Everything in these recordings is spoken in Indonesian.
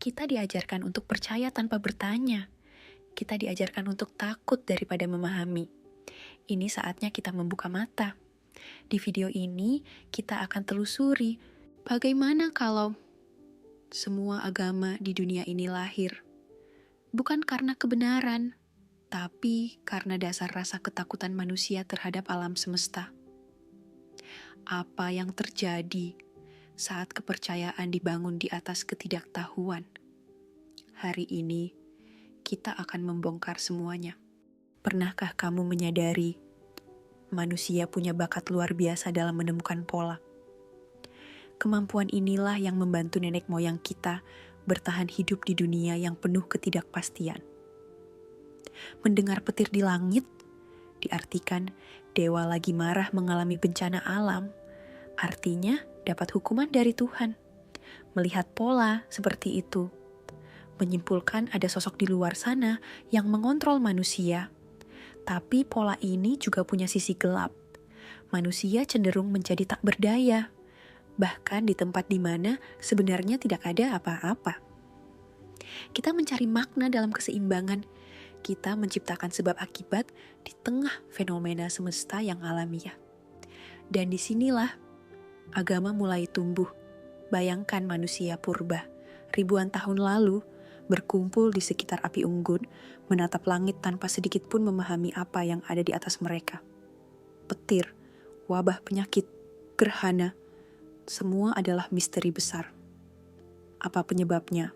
Kita diajarkan untuk percaya tanpa bertanya. Kita diajarkan untuk takut daripada memahami. Ini saatnya kita membuka mata. Di video ini, kita akan telusuri bagaimana kalau semua agama di dunia ini lahir. Bukan karena kebenaran, tapi karena dasar rasa ketakutan manusia terhadap alam semesta. Apa yang terjadi saat kepercayaan dibangun di atas ketidaktahuan? Hari ini, kita akan membongkar semuanya. Pernahkah kamu menyadari manusia punya bakat luar biasa dalam menemukan pola? Kemampuan inilah yang membantu nenek moyang kita bertahan hidup di dunia yang penuh ketidakpastian. Mendengar petir di langit diartikan dewa lagi marah mengalami bencana alam. Artinya dapat hukuman dari Tuhan. Melihat pola seperti itu menyimpulkan ada sosok di luar sana yang mengontrol manusia. Tapi pola ini juga punya sisi gelap. Manusia cenderung menjadi tak berdaya, bahkan di tempat di mana sebenarnya tidak ada apa-apa. Kita mencari makna dalam keseimbangan. Kita menciptakan sebab akibat di tengah fenomena semesta yang alamiah. Dan disinilah agama mulai tumbuh. Bayangkan manusia purba, ribuan tahun lalu, berkumpul di sekitar api unggun, menatap langit tanpa sedikit pun memahami apa yang ada di atas mereka. Petir, wabah penyakit, gerhana, semua adalah misteri besar. Apa penyebabnya?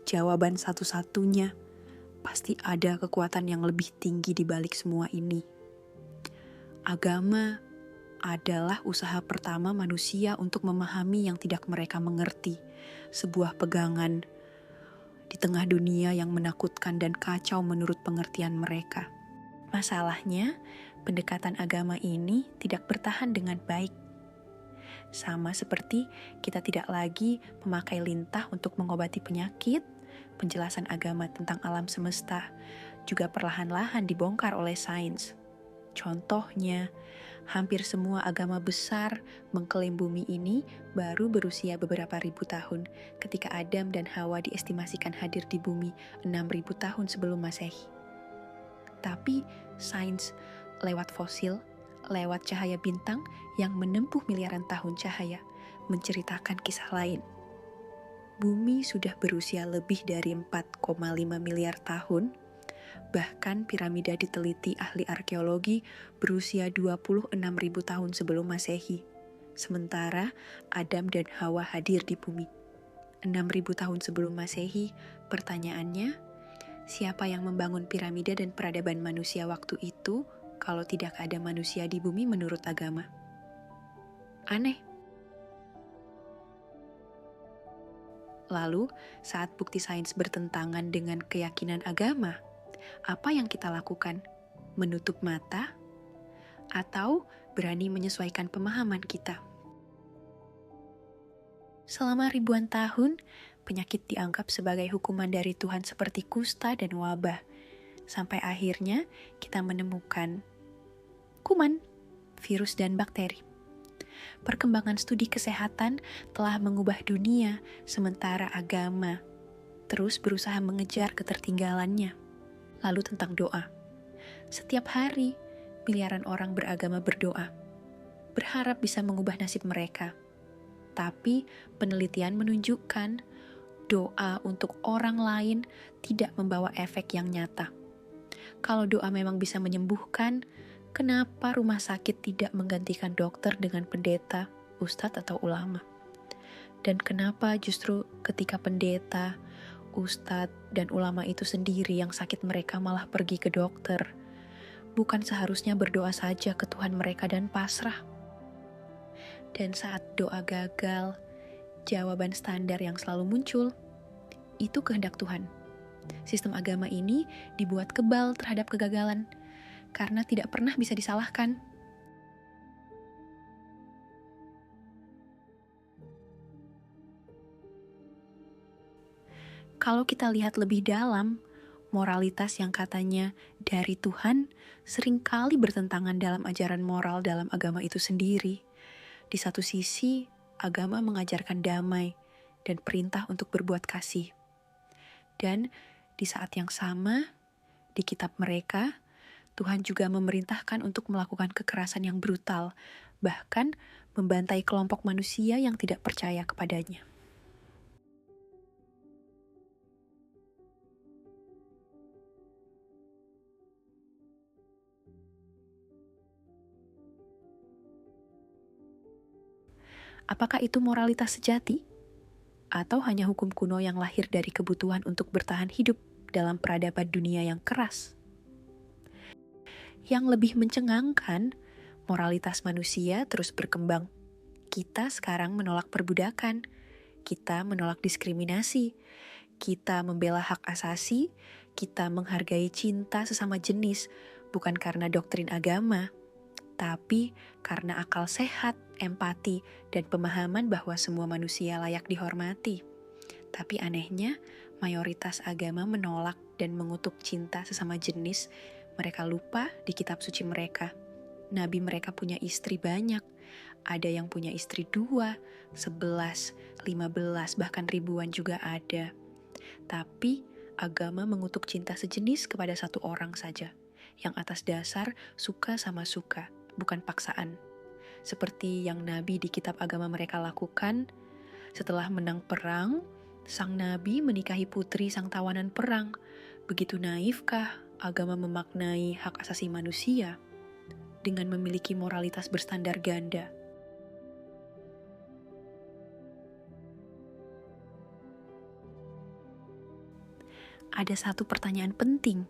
Jawaban satu-satunya, pasti ada kekuatan yang lebih tinggi di balik semua ini. Agama adalah usaha pertama manusia untuk memahami yang tidak mereka mengerti, sebuah pegangan di tengah dunia yang menakutkan dan kacau menurut pengertian mereka. Masalahnya, pendekatan agama ini tidak bertahan dengan baik. Sama seperti kita tidak lagi memakai lintah untuk mengobati penyakit, penjelasan agama tentang alam semesta juga perlahan-lahan dibongkar oleh sains. Contohnya, hampir semua agama besar mengklaim bumi ini baru berusia beberapa ribu tahun ketika Adam dan Hawa diestimasikan hadir di bumi 6.000 tahun sebelum Masehi. Tapi sains lewat fosil, lewat cahaya bintang yang menempuh miliaran tahun cahaya, menceritakan kisah lain. Bumi sudah berusia lebih dari 4,5 miliar tahun. Bahkan piramida diteliti ahli arkeologi berusia 26.000 tahun sebelum Masehi. Sementara Adam dan Hawa hadir di bumi 6.000 tahun sebelum Masehi. Pertanyaannya, siapa yang membangun piramida dan peradaban manusia waktu itu kalau tidak ada manusia di bumi menurut agama? Aneh. Lalu, saat bukti sains bertentangan dengan keyakinan agama, apa yang kita lakukan? Menutup mata? Atau berani menyesuaikan pemahaman kita? Selama ribuan tahun, penyakit dianggap sebagai hukuman dari Tuhan seperti kusta dan wabah. Sampai akhirnya kita menemukan kuman, virus, dan bakteri. Perkembangan studi kesehatan telah mengubah dunia, sementara agama terus berusaha mengejar ketertinggalannya. Lalu tentang doa. Setiap hari, miliaran orang beragama berdoa, berharap bisa mengubah nasib mereka. Tapi penelitian menunjukkan doa untuk orang lain tidak membawa efek yang nyata. Kalau doa memang bisa menyembuhkan, kenapa rumah sakit tidak menggantikan dokter dengan pendeta, ustadz, atau ulama? Dan kenapa justru ketika pendeta, ustadz, dan ulama itu sendiri yang sakit mereka malah pergi ke dokter? Bukan seharusnya berdoa saja ke Tuhan mereka dan pasrah? Dan saat doa gagal, jawaban standar yang selalu muncul, itu kehendak Tuhan. Sistem agama ini dibuat kebal terhadap kegagalan, karena tidak pernah bisa disalahkan. Kalau kita lihat lebih dalam, moralitas yang katanya dari Tuhan seringkali bertentangan dalam ajaran moral dalam agama itu sendiri. Di satu sisi, agama mengajarkan damai, dan perintah untuk berbuat kasih. Dan di saat yang sama, di kitab mereka, Tuhan juga memerintahkan untuk melakukan kekerasan yang brutal, bahkan membantai kelompok manusia yang tidak percaya kepadanya. Apakah itu moralitas sejati? Atau hanya hukum kuno yang lahir dari kebutuhan untuk bertahan hidup dalam peradaban dunia yang keras? Yang lebih mencengangkan, moralitas manusia terus berkembang. Kita sekarang menolak perbudakan, kita menolak diskriminasi, kita membela hak asasi, kita menghargai cinta sesama jenis, bukan karena doktrin agama, tapi karena akal sehat, empati, dan pemahaman bahwa semua manusia layak dihormati. Tapi anehnya, mayoritas agama menolak dan mengutuk cinta sesama jenis. Mereka lupa di kitab suci mereka. Nabi mereka punya istri banyak. Ada yang punya istri 2, 11, 15, bahkan ribuan juga ada. Tapi agama mengutuk cinta sejenis kepada satu orang saja, yang atas dasar suka sama suka, bukan paksaan. Seperti yang nabi di kitab agama mereka lakukan, setelah menang perang, sang nabi menikahi putri sang tawanan perang. Begitu naifkah agama memaknai hak asasi manusia dengan memiliki moralitas berstandar ganda? Ada satu pertanyaan penting.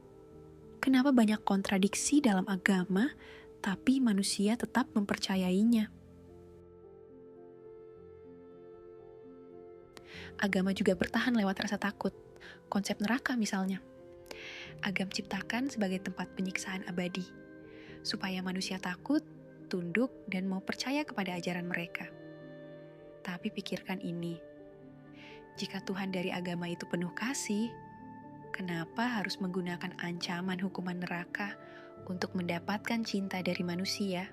Kenapa banyak kontradiksi dalam agama, tapi manusia tetap mempercayainya? Agama juga bertahan lewat rasa takut. Konsep neraka misalnya. Agama ciptakan sebagai tempat penyiksaan abadi, supaya manusia takut, tunduk, dan mau percaya kepada ajaran mereka. Tapi pikirkan ini, jika Tuhan dari agama itu penuh kasih, kenapa harus menggunakan ancaman hukuman neraka untuk mendapatkan cinta dari manusia?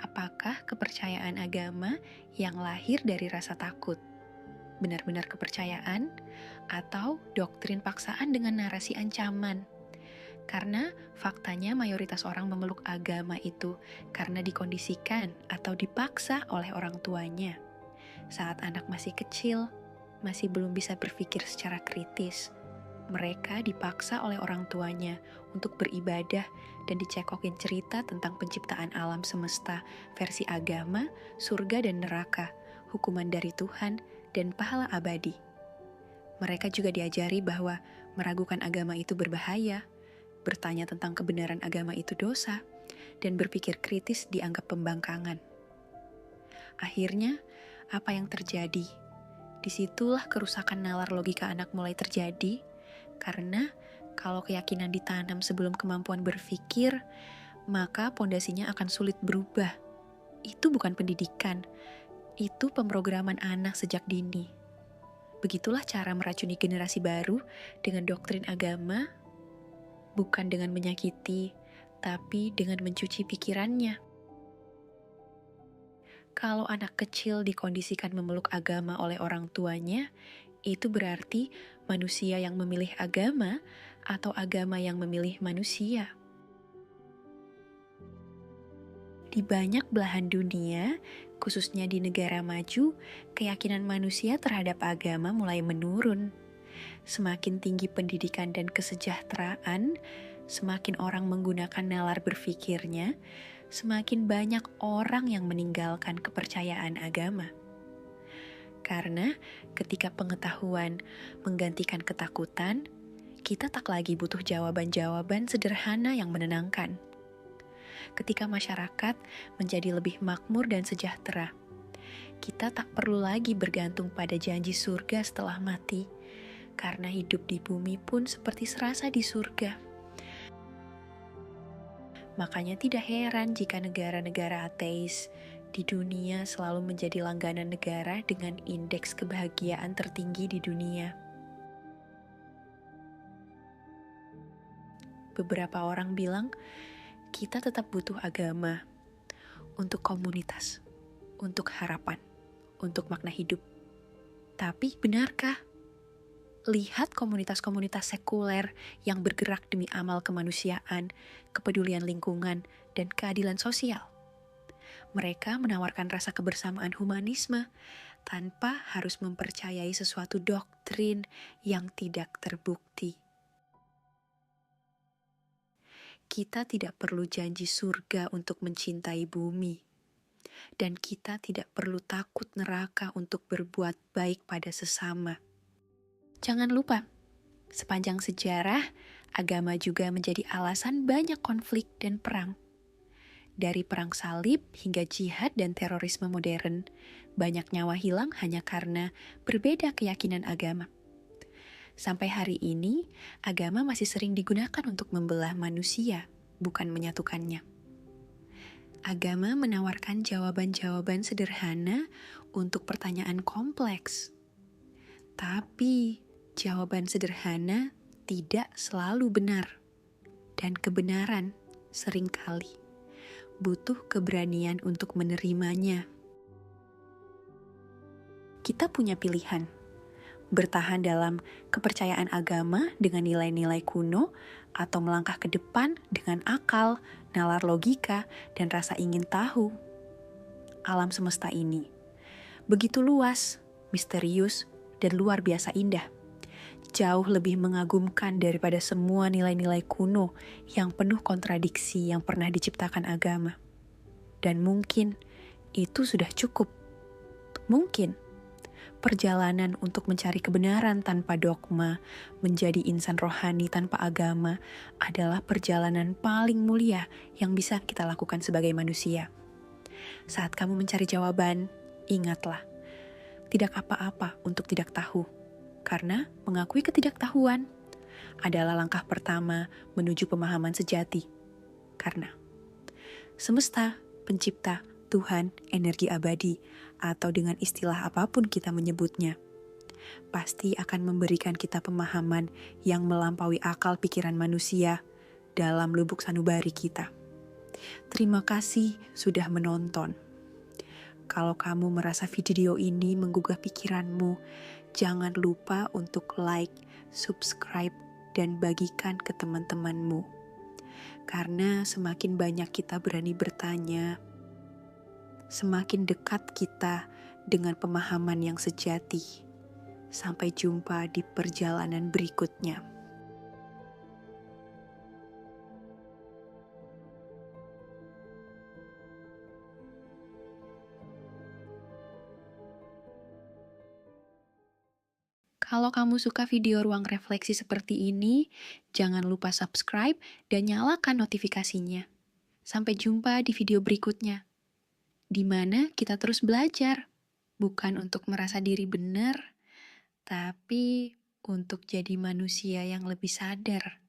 Apakah kepercayaan agama yang lahir dari rasa takut benar-benar kepercayaan, atau doktrin paksaan dengan narasi ancaman? Karena faktanya mayoritas orang memeluk agama itu karena dikondisikan atau dipaksa oleh orang tuanya. Saat anak masih kecil, masih belum bisa berpikir secara kritis, mereka dipaksa oleh orang tuanya untuk beribadah dan dicekokin cerita tentang penciptaan alam semesta versi agama, surga dan neraka, hukuman dari Tuhan, dan pahala abadi. Mereka juga diajari bahwa meragukan agama itu berbahaya, bertanya tentang kebenaran agama itu dosa, dan berpikir kritis dianggap pembangkangan. Akhirnya, apa yang terjadi? Disitulah kerusakan nalar logika anak mulai terjadi, karena kalau keyakinan ditanam sebelum kemampuan berpikir, maka pondasinya akan sulit berubah. Itu bukan pendidikan, itu pemrograman anak sejak dini. Begitulah cara meracuni generasi baru dengan doktrin agama, bukan dengan menyakiti, tapi dengan mencuci pikirannya. Kalau anak kecil dikondisikan memeluk agama oleh orang tuanya, itu berarti manusia yang memilih agama atau agama yang memilih manusia. Di banyak belahan dunia, khususnya di negara maju, keyakinan manusia terhadap agama mulai menurun. Semakin tinggi pendidikan dan kesejahteraan, semakin orang menggunakan nalar berpikirnya, semakin banyak orang yang meninggalkan kepercayaan agama. Karena ketika pengetahuan menggantikan ketakutan, kita tak lagi butuh jawaban-jawaban sederhana yang menenangkan. Ketika masyarakat menjadi lebih makmur dan sejahtera, kita tak perlu lagi bergantung pada janji surga setelah mati, karena hidup di bumi pun seperti serasa di surga. Makanya tidak heran jika negara-negara ateis di dunia selalu menjadi langganan negara dengan indeks kebahagiaan tertinggi di dunia. Beberapa orang bilang, kita tetap butuh agama untuk komunitas, untuk harapan, untuk makna hidup. Tapi benarkah? Lihat komunitas-komunitas sekuler yang bergerak demi amal kemanusiaan, kepedulian lingkungan, dan keadilan sosial. Mereka menawarkan rasa kebersamaan humanisme tanpa harus mempercayai sesuatu doktrin yang tidak terbukti. Kita tidak perlu janji surga untuk mencintai bumi. Dan kita tidak perlu takut neraka untuk berbuat baik pada sesama. Jangan lupa, sepanjang sejarah, agama juga menjadi alasan banyak konflik dan perang. Dari perang salib hingga jihad dan terorisme modern, banyak nyawa hilang hanya karena berbeda keyakinan agama. Sampai hari ini, agama masih sering digunakan untuk membelah manusia, bukan menyatukannya. Agama menawarkan jawaban-jawaban sederhana untuk pertanyaan kompleks. Tapi, jawaban sederhana tidak selalu benar. Dan kebenaran seringkali butuh keberanian untuk menerimanya. Kita punya pilihan. Bertahan dalam kepercayaan agama dengan nilai-nilai kuno, atau melangkah ke depan dengan akal, nalar logika, dan rasa ingin tahu. Alam semesta ini begitu luas, misterius, dan luar biasa indah. Jauh lebih mengagumkan daripada semua nilai-nilai kuno yang penuh kontradiksi yang pernah diciptakan agama. Dan mungkin itu sudah cukup. Mungkin perjalanan untuk mencari kebenaran tanpa dogma, menjadi insan rohani tanpa agama, adalah perjalanan paling mulia yang bisa kita lakukan sebagai manusia. Saat kamu mencari jawaban, ingatlah, tidak apa-apa untuk tidak tahu, karena mengakui ketidaktahuan adalah langkah pertama menuju pemahaman sejati. Karena semesta, pencipta, Tuhan, energi abadi, atau dengan istilah apapun kita menyebutnya, pasti akan memberikan kita pemahaman yang melampaui akal pikiran manusia dalam lubuk sanubari kita. Terima kasih sudah menonton. Kalau kamu merasa video ini menggugah pikiranmu, jangan lupa untuk like, subscribe, dan bagikan ke teman-temanmu. Karena semakin banyak kita berani bertanya, semakin dekat kita dengan pemahaman yang sejati. Sampai jumpa di perjalanan berikutnya. Kalau kamu suka video ruang refleksi seperti ini, jangan lupa subscribe dan nyalakan notifikasinya. Sampai jumpa di video berikutnya, di mana kita terus belajar, bukan untuk merasa diri benar, tapi untuk jadi manusia yang lebih sadar.